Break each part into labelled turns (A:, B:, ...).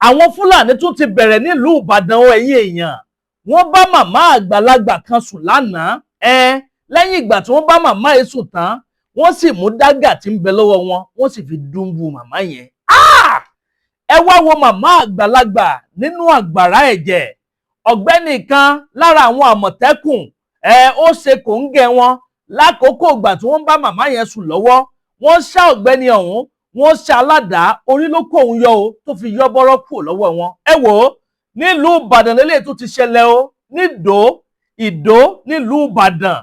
A: àwọn Fúlàní tún ti bẹ̀rẹ̀ nílùú Ìbàdàn ẹ̀yin èèyàn wọ́n bá màmá àgbàlagbà kan sùn lánàá lẹ́yìn ìgbà tí wọ́n bá màmá yẹn sùn tán wọ́n sì mú dágà tí ń bẹ lọ́wọ́ wọn wọ́n sì fi dùnbù màmá yẹn. Ẹ wá wo màmá àgbàlagbà nínú àgbàrá ẹ̀jẹ̀. Ọ̀gbẹ́ni kan lára àwọn Àmọ̀tẹ́kùn ó ṣe kòńgẹ́ wọn lákòókò ìgbà tí wọ́n bá màmá yẹn sùn lọ́wọ́ wọ́n ṣá ọ̀gbẹ́ni ọ̀hún wọ́n ṣá aládàá orí ló kó òun yọ o tó fi yọ bọ́rọ́ kúrò lọ́wọ́ wọn. Ẹ wò ó nílùú Ìbàdàn lélẹ́yìí tó ti ṣẹlẹ̀ o Ìdó nílùú Ìbàdàn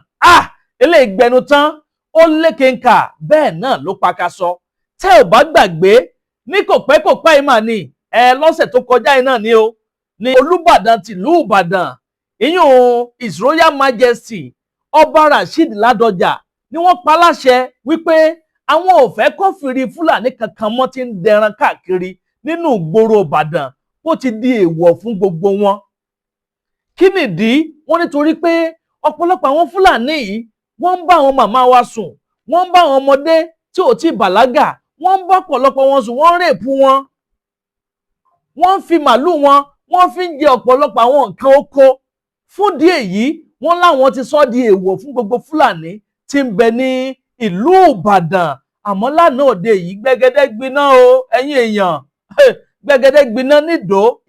A: eléyìí gbẹnu tán ó lékenkà bẹ́ẹ̀ náà ló pakasọ. Tẹ́ ò bá gbàgbé ní kòpẹ́kòpẹ́ yìí mà ní lọ́sẹ̀ tó kọjá yìí náà ni o ní Olúbàdàn tìlú Ìbàdàn ìyún His Royal Majesty Ọba Rasheed Ládọjà ni wọ́n pa láṣẹ wípé àwọn ò fẹ́ kófìrí Fúlàní kankan mọ́ tí ń dẹran káàkiri nínú ìgboro Ìbàdàn ó ti di èèwọ̀ fún gbogbo wọn. Kí nìdí? Wọ́n nítorí pé ọ̀pọ̀lọpọ̀ àwọn Fúlàní yìí wọ́n ń bá àwọn màmá wa sùn wọ́n ń bá àwọn ọmọdé tí ò tí bàlágà wọ́n ń bá ọ̀pọ̀lọpọ̀ wọn sùn wọ́n ń rèpù wọn wọ́n ń fi màlúù wọn wọ́n fi ń jẹ ọ̀pọ̀lọpọ̀ àwọn nǹkan oko. Fún díẹ̀ yìí wọ́n láwọn ti sọ di èèwọ̀ fún gbogbo Fúlàní tí ń bẹ ní ìlú Ìbàdàn. Àmọ́ lánàá òde yìí gbẹgẹdẹ gbiná o ẹ̀yin èèyàn gbẹgẹdẹ gbiná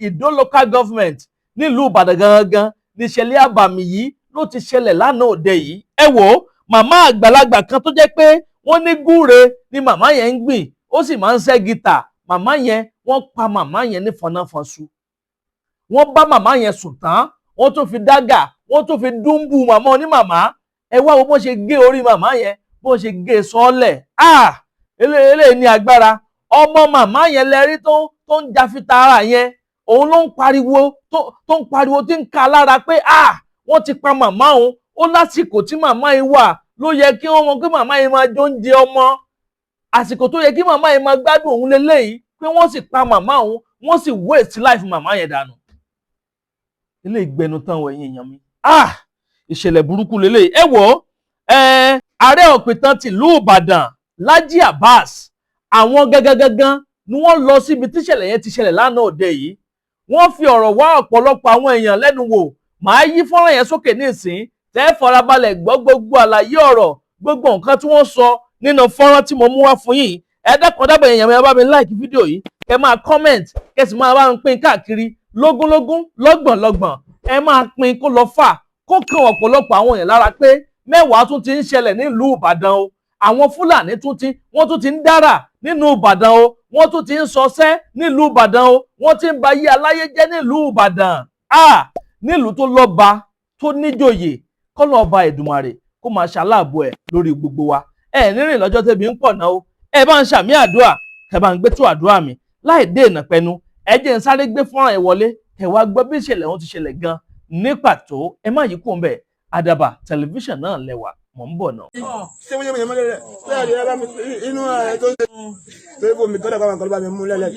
A: Ìdó local government nílùú Ìbàdàn gangan níṣẹ̀lẹ̀ àbàmì yìí ló ti ṣẹlẹ̀ lánàá òde yìí. Ẹ wò ó màmá àgbàlagbà kan tó jẹ́ pé wọ́n ní gúre ni màmá yẹn ń gbìn ó sì máa ń ṣẹ́ gìtà. Màmá yẹn wọ́n pa màmá yẹn ní fọnáfọnṣu. Wọ́n bá màmá yẹn sùn tán wọ́n tún fi dágà wọ́n tún fi dùnbù màmá onímàmá. Ẹ wá wo bó ṣe gé orí màmá yẹn bó ṣe gé sọ́ọ́lẹ̀. Eléyìí ní agbára. Ọmọ màmá yẹn lẹ́rí tó ń jafita ara yẹn òun ló ń pariwo tó ń pariwo tí ń ka lára pé wọ́n ti pa màmá òun. Ó lásìkò tí màmá yìí wà ló yẹ kí wọ́n mọ̀ pé màmá yìí máa jóúnjẹ ọmọ. Àsìkò tó yẹ kí màmá yìí máa gbádùn òun lélẹ́yìí pé wọ́n sì pa màmá òun wọ́n sì waste life màmá yẹn dànù. Ilé ìgbẹnu tán wọ ẹ̀yin èèyàn mi. Ìṣẹ̀lẹ̀ burúkú lélẹ́yìí. Ẹ wò ó ààrẹ òpìtàn tìlú Ìbàdàn Lájí Abbas àwọn gangan ni wọ́n lọ síbi tíṣẹ̀lẹ̀ yẹn ti ṣẹlẹ̀ lánàá òde yìí. Wọ́n fi ọ̀rọ̀ wá ọ̀pọ̀lọpọ̀ àwọn èèyàn lẹ́nu wò. Màá yí fọ́nrán yẹn sókè nísìn tẹ́ farabalẹ̀ gbọ́ gbogbo àlàyé ọ̀rọ̀ gbogbo nǹkan tí wọ́n sọ nínú fọ́nrán tí mo mú wá fún yín. Ẹ dákun dábọ̀ èèyàn mi ẹ bá mi like fídíò yìí kẹ́ máa comment kẹ́ sì máa bá mi pín káàkiri lógúnlógún lọ́gbọ̀nlọ́gbọ̀n. Ẹ máa pín kó lọ fà kó kan ọ̀pọ̀lọpọ̀ àwọn èèyàn lára pé mẹ́wàá tún ti ń ṣẹlẹ̀ nílùú Ìbàdàn o. Àwọn Fúlàní wọ́n tún ti ń dára nínú Ìbàdàn o. Wọ́n tún ti ń sọsẹ́ nílùú Ìbàdàn o. Wọ́n ti ń ba ayé aláyé jẹ́ nílùú Ìbàdàn. Nílùú tó lọ́ba tó níjòyè kọ́lọ́ ọba Èdùmàrè kó máa ṣàláàbò ẹ̀ lórí gbogbo wa. Nírìn lọ́jọ́ tẹ́bi ń pọ̀ náà o. Ẹ bá ń ṣàmì àdúrà ẹ bá ń gbé tó àdúrà mi láì dé ìnà pẹnu. Ẹ jẹ́ ń sáré gbé fọ́nrán ẹ̀ wọlé ẹ wá gbọ́ bí ìṣẹ̀lẹ̀ wọn ti ṣẹlẹ̀ gan ní pàtó. Ẹ má yí kúrò ńbẹ̀. Àdàbà tẹlifíṣàn náà lẹ́wà mọ̀ ń bọ̀ náà.
B: ṣé wọ́n yẹ mi yẹn mọ́lẹ̀ rẹ̀ bẹ́ẹ̀ ni ẹ bá mi inú ẹ̀ tó ń ṣe tó yẹ kó mi tọ́lẹ̀ kọ́ bá mi mú lẹ́lẹ̀.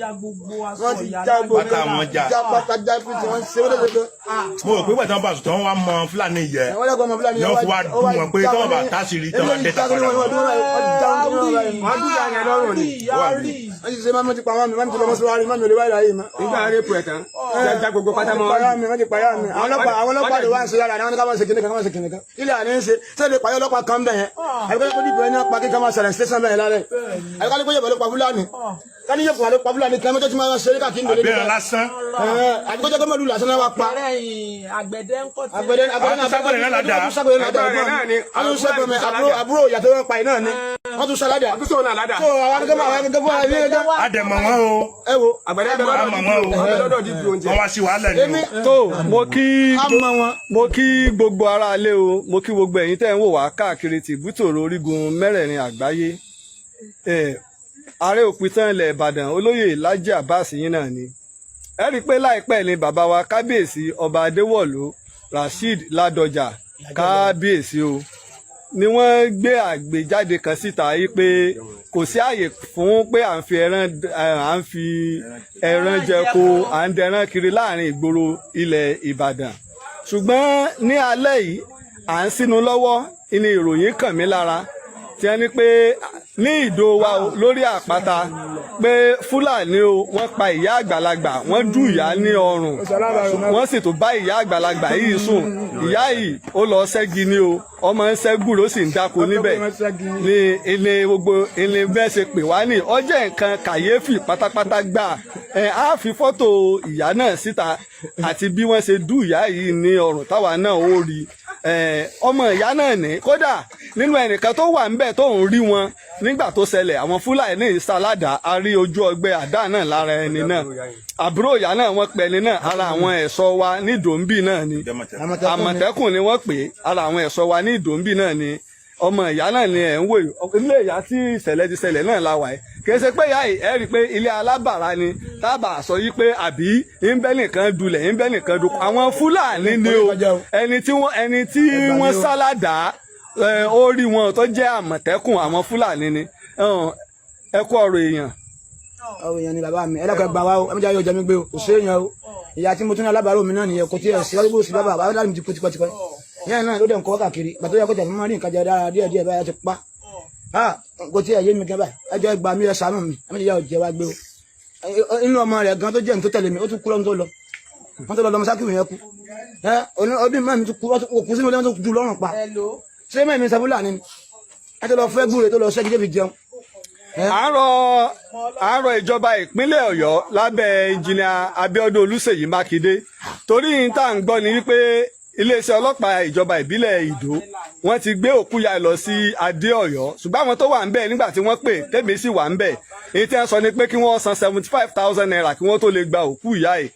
B: wọ́n ti já gbogbo já pátá já pé tí wọ́n ṣe wọ́n lẹ́sẹ̀.
C: mo rò pé pẹ̀tẹ́ wọn bá sùn tí wọ́n wá mọ Fúlàní yẹ yọ fún wa dùn wọn pé tọ́wọ́ bá táṣìírí tọ́wọ́ dẹ́ta padà.
B: wọ́n ti ṣe máa ti pa wọn mi máa ti lọ mọ́síwárí máa mi ò lè wáyé ayé ma.
D: nígbà rẹ̀ pù ẹ̀ tán já gbogbo pátá mọ́.
B: wọ́n ti pàyà mi àwọn ọlọ́pàá lè wá ṣe yàrá àwọn káwọn ṣe kìnìkan ilé àní ń ṣe sẹ́ẹ̀lì pàyà ọlọ́pàá kan bẹ̀ yẹn àyíkọ́ kó dìbò ẹni pa kí ká máa ṣẹlẹ̀ station bẹ̀ yẹn lálẹ́ àyíkọ́ kó yẹ pẹ̀lú pa Fúlàní kání yẹ pẹ̀lú pa Fúlàní kí wọ́n ti máa ṣe káàkiri nílé
C: abẹ́rẹ́ lásán.
B: àyíkọ́ jẹ́ kó mọ̀lú lásán náà wá pa.
E: àgbẹ̀dẹ ń kọ́ tí.
B: àbúrò ìyàtọ̀ wọn pa iná ni wọ́n tún ṣàládà.
C: àdèmọ̀ wọn o.
B: ẹ wo
D: àgbẹ̀dẹ
C: àmọ̀ wọn o. wọ́n wá sí wàhálà ni o.
F: tó mo kí gbogbo ará ilé o mo kí gbogbo ẹ̀yin tẹ́ ń wò wá káàkiri tìbútòrò orígun mẹ́rẹ̀ẹ̀rin àgbáyé. ààrẹ òpìtàn ilẹ̀ Ìbàdàn olóyè Lájí Abbas yín náà ni. ẹ rí i pé láìpẹ́ ni bàbá wa kábíyèsí ọba Adéwọ̀lú Rasheed Ládọjà kábíyèsí o ni wọ́n gbé àgbéjáde kan síta yìí pé kò sí àyè fún pé à ń fi ẹran jẹko à ń dẹran kiri láàrin ìgboro ilẹ̀ Ìbàdàn ṣùgbọ́n ní alẹ́ yìí à ń sínú lọ́wọ́ ní ìròyìn kàn mí lára tí wọ́n ní pé ní Ìdó wa lórí àpáta pé Fúlàní o wọ́n pa ìyá àgbàlagbà wọ́n dù ìyá ní ọrùn wọ́n sì tún bá ìyá àgbàlagbà yìí sùn ìyá yìí ó lọ ṣẹ́gi ní o ọmọ ń ṣẹ́gùn ló sì ń dáko níbẹ̀ ní ilé gbogbo ilé bẹ́ẹ̀ ṣe pè wá ní ọjọ́ nǹkan kàyéfì pátápátá gbà á fi fọ́tò ìyá náà síta àti bí wọ́n ṣe dù ìyá yìí ní ọrùn táwa náà ó rí ọmọ ìyá náà ní kódà nínú ẹnìkan tó wà ńbẹ̀ tó ń rí wọn nígbà tó ṣẹlẹ̀ àwọn Fúlàní ìsàládà a rí ojú ọgbẹ́ àdá náà lára ẹni náà àbúrò ìyá náà wọ́n pè ní náà ara àwọn ẹ̀ṣọ́ wa ní Ìdòǹbì náà ni Àmọ̀tẹ́kùn ni wọ́n pè ara àwọn ẹ̀ṣọ́ wa ní Ìdòǹbì náà ni ọmọ ìyá náà ni ẹ̀ ń wò ilé ìyá tí ìṣẹ̀lẹ̀ ti ṣẹlẹ̀ náà la wà yìí kì í ṣe pé ìyá yìí ẹ rí i pé ilé alábàárà ni tábà sọ yìí pé àbí ńbẹ́ nìkan dulẹ̀ ńbẹ́ nìkan dùn àwọn Fúlàní ni o ẹni tí wọ́n sálàdà ó rí wọn tó jẹ́ Àmọ̀tẹ́kùn àwọn Fúlàní ni ẹ kú ọ̀rọ̀ èèyàn.
B: ọ̀rọ̀ èèyàn ni bàbá mi ẹlẹ́kọ̀ọ́ gbà wá o ẹ̀mí jáde ọjà mi gbé o kò sí èèyàn o ìyá tí mo tún ní alábàárò mi náà nìyẹn kò tí ẹ̀ sí ọdún sí bàbá bàbá mi ti kú tipẹ́tipẹ́ ìyá náà ló dẹ̀ ń kọ́ káàkiri gbàtó yẹ kó tẹ̀ fún mọ́ rí nǹkan jẹ dára díẹ̀ báyà ti pa kò tí ẹ̀ yé mi gan báyìí ẹjọ́ ìgbà mi ẹ ṣàánú mi ẹ̀mí ìyá ọ̀jẹ̀ wa gbé o inú ọmọ rẹ̀ gan tó jẹ́ ní tó tẹ̀lé mi ó tún kú lọ́mọ tó lọ wọ́n tó lọ lọ́mọ sákìrì yẹn kú ọdún mọ́ mi tó kú sínú lẹ́mọ́ tó ju lọ́rùn pa ṣé mẹ́rin mi sábúlà ni ẹ tó lọ fẹ́ gbúre tó lọ ṣẹ́gi débi jẹun.
F: àárọ̀ ìjọba ìpínlẹ̀ Ọ̀yọ́ lábẹ́ ẹnjìnìà Abíọ́dún Olúṣèyí Mákindé torí tá à ń gbọ́ ni wípé iléeṣẹ́ ọlọ́pàá ìjọba ìbílẹ̀ Ìdó wọ́n ti gbé òkú ya lọ sí Adé Ọ̀yọ́ ṣùgbọ́n àwọn tó wà ń bẹ̀ nígbà tí wọ́n pè tèmi sì wà ń bẹ̀ èyí tí wọ́n sọ ni pé kí wọ́n san 75,000 naira kí wọ́n tó lè gba òkú ìyá yìí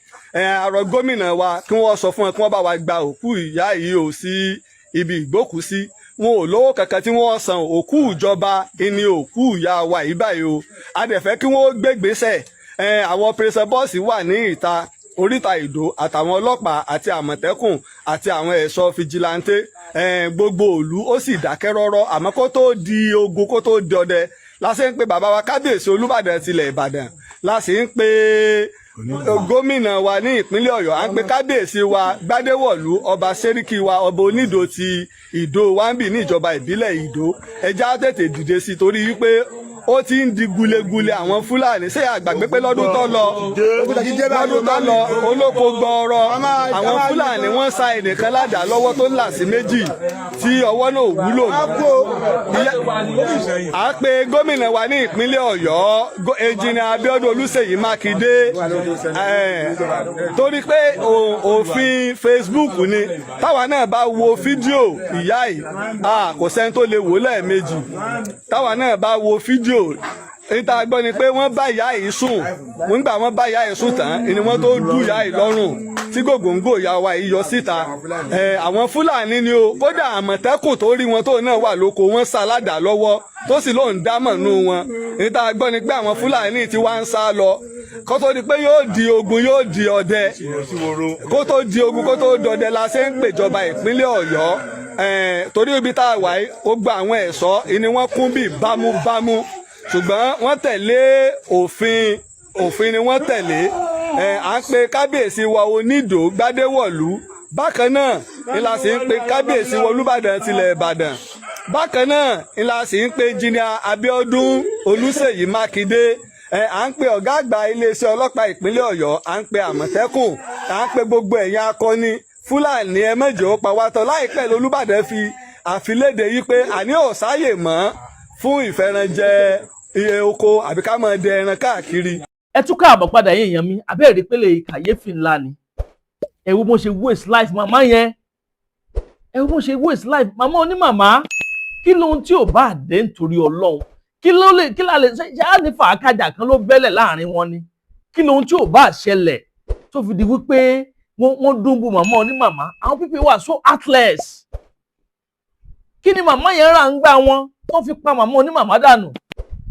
F: àrọ̀ gómìnà wa kí wọ́n sọ fún wọn kí wọ́n bá wa gba òkú ìyá yìí ò sí ibi ìgbókùsí wọn ò lówó kankan tí wọ́n san òkú ìjọba ìní òkú ìyá wa yìí báyìí o a dẹ̀ fẹ́ kí wọ́n gbégbèsè àwọn pèrèsè bọ́ọ̀sì wà ní ìta oríta Ìdó àtàwọn ọlọ́pàá àti Àmọ̀tẹ́kùn àti àwọn ẹ̀ṣọ́ fìjìláńtẹ́ gbogbo ìlú ó sì dákẹ́ rọ́rọ́ àmọ́ kó tó di ogun kó tó di ọdẹ la ṣe ń pe bàbá wa kábíyèsí Olúbàdàn tilẹ̀ Ìbàdàn la sì ń pe gómìnà wa ní ìpínlẹ̀ Ọ̀yọ́ à ń pe kábíyèsí wa Gbádéwọ̀lú ọba Sẹ́ríkì wa ọba Onídò ti Ìdó wáńbì ní ìjọba ìbílẹ̀ Ìdó ẹja tètè dìde sí torí wípé ó ti ń di gulegule àwọn Fúlàní ṣé àgbàgbé pé lọ́dún tó lọ olóko gbọ́ọ̀rọ̀ àwọn Fúlàní wọ́n sa ẹnìkan ládàá lọ́wọ́ tó ń là sí méjì tí ọwọ́ náà wúlò à ń pe gómìnà wa ní ìpínlẹ̀ Ọ̀yọ́ ẹnjìnìà Abíọ́dún Olúṣèyí Mákindé torí pé òfin Facebook ni táwa náà bá wo fídíò ìyá yìí kò sẹ́ni tó lè wò lẹ́ẹ̀mejì táwa náà bá wo fídíò níta gbọ́ ni pé wọ́n bá ìyá yìí sùn nígbà wọ́n bá ìyá yìí sùn tán ni wọ́n tó dù ìyá yìí lọ́rùn tí gògóńgò ìyá wa yìí yọ síta àwọn Fúlàní ni o kódà Àmọ̀tẹ́kùn tó rí wọn tó náà wà lóko wọn sá ládàá lọ́wọ́ tó sì lóun dámọ̀ nù wọn níta gbọ́ ni pé àwọn Fúlàní ti wá ń sá lọ kó tó di pé yóò di ogun yóò di ọdẹ kó tó di ogun kó tó dọdẹ la ṣe ń pèjọba ìpínlẹ̀ Ọ̀yọ́ torí ibi tá a wà yìí ó gba àwọn ẹ̀ṣọ́ ìní wọ́n kún bí bámúbámú ṣùgbọ́n wọ́n tẹ̀lé òfin ni wọ́n tẹ̀lé à ń pe kábíyèsí wa Onídò Gbádéwọ̀lú bákan náà ni la sì ń pe kábíyèsí wa Olúbàdàn tilẹ̀ Ìbàdàn bákan náà ni la sì ń pe ẹnjìnìà Abíọ́dún Olúṣèyí Mákindé à ń pe ọ̀gá àgbà iléeṣẹ́ ọlọ́pàá ìpínlẹ̀ Ọ̀yọ́ à ń pe Àmọ̀tẹ́kùn à ń pe gbogbo ẹ̀yin akọni Fúlàní ẹ mẹ́jọ ó pa wá tán láìpẹ́ l'Olúbàdàn fi àfilédè yìí pé àní ò sáyè mọ́ fún ìfẹ́ranjẹ iye oko àbí ká máa dẹ ẹran káàkiri.
A: ẹ tún káàbọ̀ padà yín èèyàn mi abẹ́rẹ́ pélé kàyéfì ńlá ni ẹ wo bó ṣe waste life màmá yẹn ẹ wo bó ṣe waste life màmá onímàmá kí lóhun tí ò bá dé nítorí Ọlọ́run kí la lè ṣe á ní fàákàjà kan ló bẹ́lẹ̀ láàrin wọn ni kí lóhun tí ò bá ṣẹlẹ̀ tó fi di wípé wọ́n dúnbù màmá onímàmá àwọn pípé wà so heartless kí ni màmá yẹn rà ń gbà wọn wọ́n fi pa màmá onímàmá dànù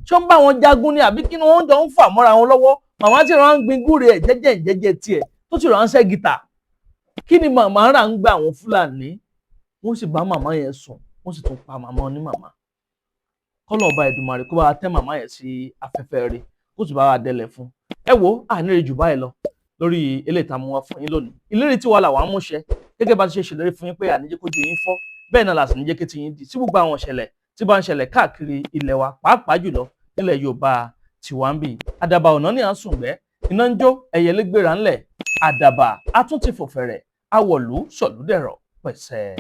A: ṣó ń bá wọn jagun ni àbí kí ni wọ́n jọ ń fà mọ́ra wọn lọ́wọ́ màmá tí wọ́n ń gbin gúre ẹ̀ jẹ́jẹ́ tiẹ̀ tó sì ránṣẹ́ gìtà kí ni màmá rà ń gbà àwọn Fúlàní wọ́n sì bá màmá yẹn sùn wọ́n sì tún pa màmá onímàmá kọ́lọ̀ ọba Èdùmàrè kó bá wa tẹ́ màmá yẹn sí afẹ́fẹ́ rẹ̀ kó sì bá wa dẹlẹ̀ fún ẹ wo àníre jù báyìí lọ lórí eléyìí tá a mú wá fún yín lónìí ìlérí tí wàá là wàá múṣẹ gẹ́gẹ́ bá ti ṣe ṣèlérí fún yín pé àníjẹ́ kójú yín fọ́ bẹ́ẹ̀ náà làsì níjẹ́ kí ti yín di sí gbogbo àwọn ìṣẹ̀lẹ̀ tí bá ń ṣẹlẹ̀ káàkiri ilẹ̀ wa pàápàá jùlọ nílẹ̀ Yorùbá tiwa ń bì. Àdàbà ọ̀nà ní à ń sùngbẹ́ iná ń jó ẹyẹlé gbéra ńlẹ̀ àdàbà á tún ti fò fẹ̀rẹ̀ awọ̀lú sọ̀lúdẹ̀rọ̀ pẹ̀sẹ̀.